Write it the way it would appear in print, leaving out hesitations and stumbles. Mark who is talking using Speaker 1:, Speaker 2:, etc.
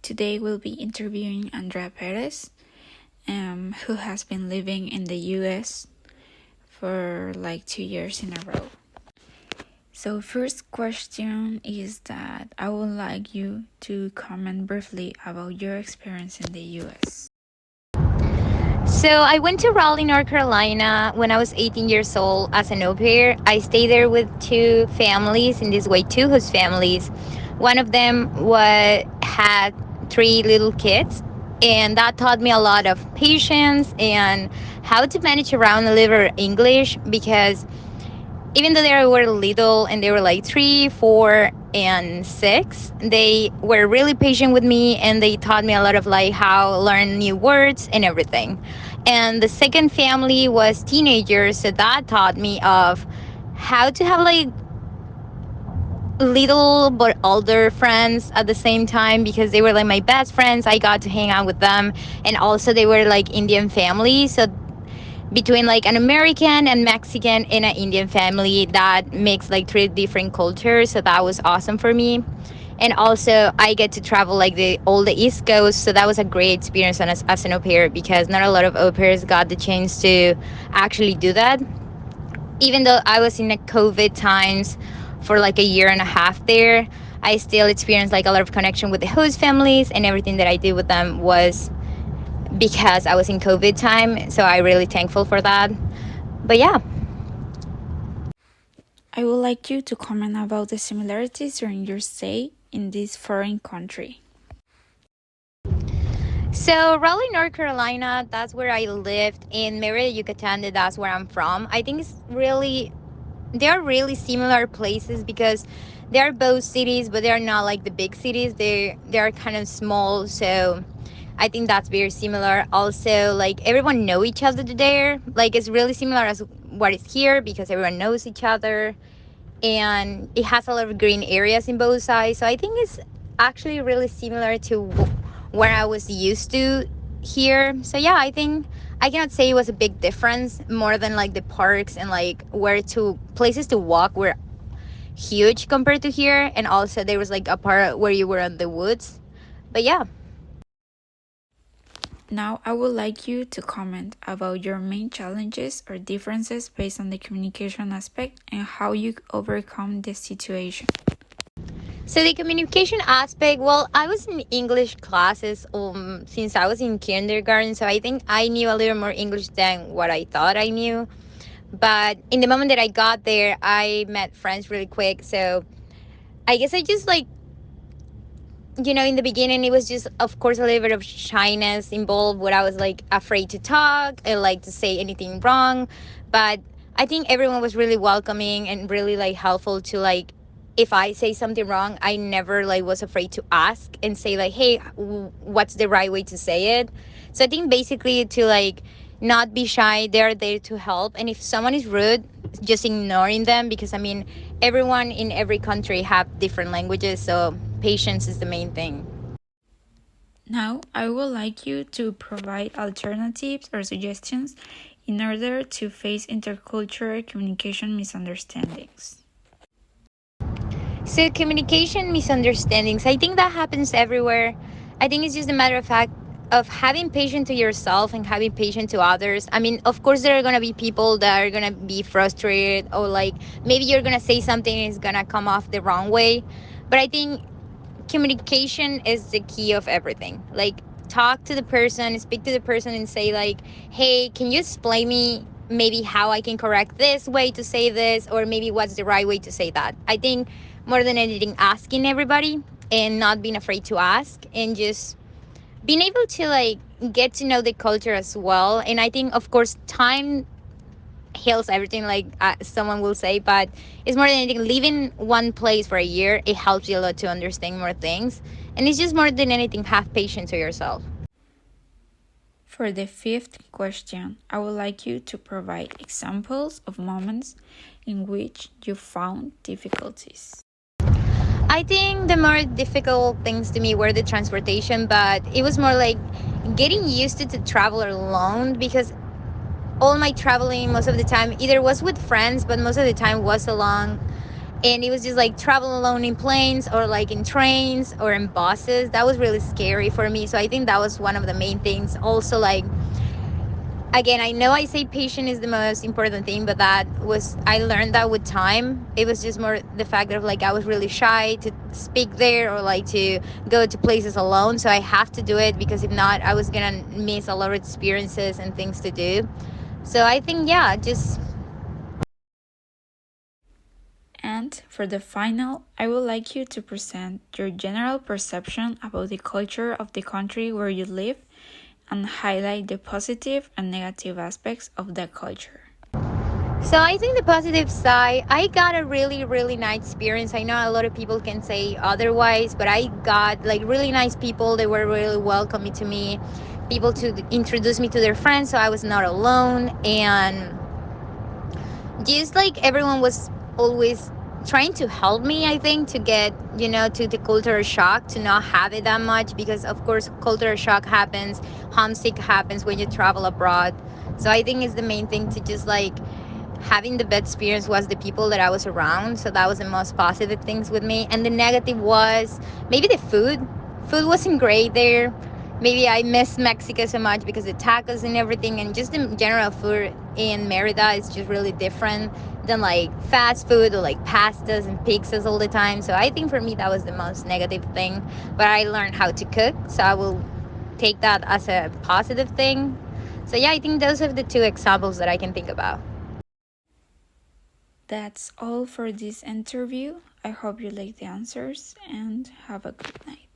Speaker 1: Today we'll be interviewing Andrea Perez, who has been living in the US for like 2 years in a row. So first question is that I would like you to comment briefly about your experience in the US.
Speaker 2: So I went to Raleigh, North Carolina when I was 18 years old as an au pair. I stayed there with two families, in this way, two host families. One of them had three little kids, and that taught me a lot of patience and how to manage around a little English because even though they were little and they were like 3, 4, and 6, they were really patient with me and they taught me a lot of like how to learn new words and everything. And the second family was teenagers, so that taught me of how to have like little but older friends at the same time because they were like my best friends. I got to hang out with them, and also they were like Indian family, so between like an American and Mexican and an Indian family that makes like three different cultures. So that was awesome for me. And also I get to travel like all the East Coast. So that was a great experience as an au pair because not a lot of au pairs got the chance to actually do that. Even though I was in the COVID times for like a year and a half there, I still experienced like a lot of connection with the host families, and everything that I did with them was because I was in COVID time. So I'm really thankful for that. But yeah.
Speaker 1: I would like you to comment about the similarities during your stay in this foreign country.
Speaker 2: So Raleigh, North Carolina, that's where I lived. In Merida, Yucatan, that's where I'm from. I think they are really similar places because they are both cities, but they are not like the big cities. They are kind of small, so I think that's very similar. Also, like everyone know each other there. Like it's really similar as what is here because everyone knows each other, and it has a lot of green areas in both sides. So I think it's actually really similar to where I was used to here. So yeah, I think I cannot say it was a big difference more than like the parks and like where to places to walk were huge compared to here, and also there was like a part where you were in the woods. But yeah.
Speaker 1: Now, I would like you to comment about your main challenges or differences based on the communication aspect and how you overcome the situation.
Speaker 2: So the communication aspect, well, I was in English classes since I was in kindergarten, so I think I knew a little more English than what I thought I knew. But in the moment that I got there, I met friends really quick. So I guess I just like, in the beginning, it was just, of course, a little bit of shyness involved where I was like afraid to talk and like to say anything wrong. But I think everyone was really welcoming and really like helpful to like, if I say something wrong, I never like was afraid to ask and say like, hey, what's the right way to say it? So I think basically to like not be shy, they're there to help. And if someone is rude, just ignoring them because I mean, everyone in every country have different languages, so patience is the main thing.
Speaker 1: Now, I would like you to provide alternatives or suggestions in order to face intercultural communication misunderstandings.
Speaker 2: So communication misunderstandings, I think that happens everywhere. I think it's just a matter of fact of having patience to yourself and having patience to others. I mean, of course there are going to be people that are going to be frustrated, or like maybe you're going to say something and it's going to come off the wrong way. But I think communication is the key of everything. Like talk to the person, speak to the person and say like, hey, can you explain me maybe how I can correct this way to say this, or maybe what's the right way to say that. I think more than anything, asking everybody and not being afraid to ask, and just being able to like get to know the culture as well. And I think of course time heals everything, like someone will say, but it's more than anything, living one place for a year, it helps you a lot to understand more things. And it's just more than anything, have patience to yourself.
Speaker 1: For the fifth question, I would like you to provide examples of moments in which you found difficulties.
Speaker 2: I think the more difficult things to me were the transportation, but it was more like getting used to travel alone because all my traveling most of the time either was with friends, but most of the time was alone. And it was just like travel alone in planes or like in trains or in buses. That was really scary for me. So I think that was one of the main things. Also, like, again, I know I say patient is the most important thing, but that was, I learned that with time. It was just more the fact that like I was really shy to speak there or like to go to places alone. So I have to do it, because if not, I was gonna miss a lot of experiences and things to do. So I think, yeah, just.
Speaker 1: And for the final, I would like you to present your general perception about the culture of the country where you live and highlight the positive and negative aspects of that culture.
Speaker 2: So I think the positive side, I got a really, really nice experience. I know a lot of people can say otherwise, but I got like really nice people. They were really welcoming to me, people to introduce me to their friends, so I was not alone. And just like everyone was always trying to help me, I think, to get, to the cultural shock, to not have it that much, because of course cultural shock happens, homesick happens when you travel abroad. So I think it's the main thing, to just like having the best experience was the people that I was around. So that was the most positive things with me. And the negative was maybe the food. Food wasn't great there. Maybe I miss Mexico so much because the tacos and everything, and just the general food in Merida is just really different than like fast food or like pastas and pizzas all the time. So I think for me that was the most negative thing. But I learned how to cook, so I will take that as a positive thing. So yeah, I think those are the two examples that I can think about.
Speaker 1: That's all for this interview. I hope you like the answers and have a good night.